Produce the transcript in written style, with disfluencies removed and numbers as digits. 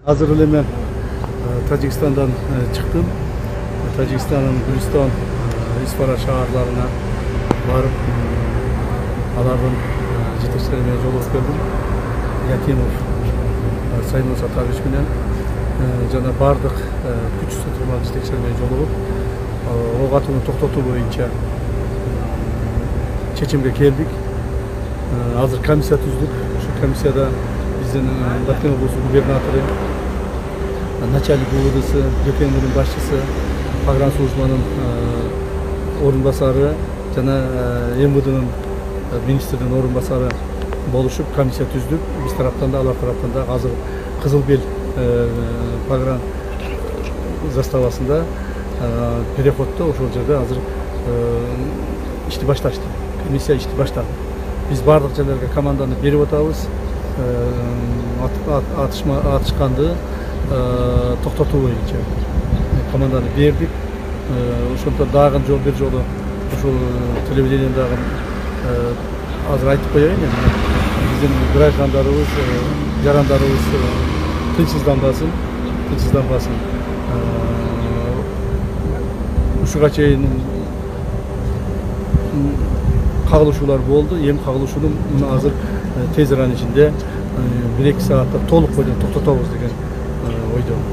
Hazır эле мен Тажикстандан чыктым. Тажикстандын Гүлистан, Исфара шаарларына барып, алардын жетекчилери менен жолугуп келдим. Якимов Саймон Сатарович менен жана бардык күч сотурман жетекчилери менен жолугуп, ок атууну токтотуу боюнча чечимге келдик. Азыр комиссия түздүк. Ошол комиссияда биздин Баткен облусу губернатору, начальник УВДсы, ЖКМдин башчысы, погранслужбанын орун басары жана МВДнын министрдин орун басары болушуп комиссия түздүк. Биз тараптан да, алар тараптан да азыр Кызыл Бел погран заставасында переходдо ошол жерде азыр ишти башташты. Комиссия ишти баштады. Биз бардык жерлерге команданы берип атабыз. Атышканды токтотуу боюнча команданы бердик. Ошондо дагы бир жолу ушул телевидениеден дагы азыр айтып коеюн. Биздин граждандарыбыз, жарандарыбыз тынчсызданбасын. Ушуга чейин кагылышуулар болду. Эми кагылышууну азыр тез аранын ичинде 1-2 саатта толук бойдон токтотобуз деген ойдомун.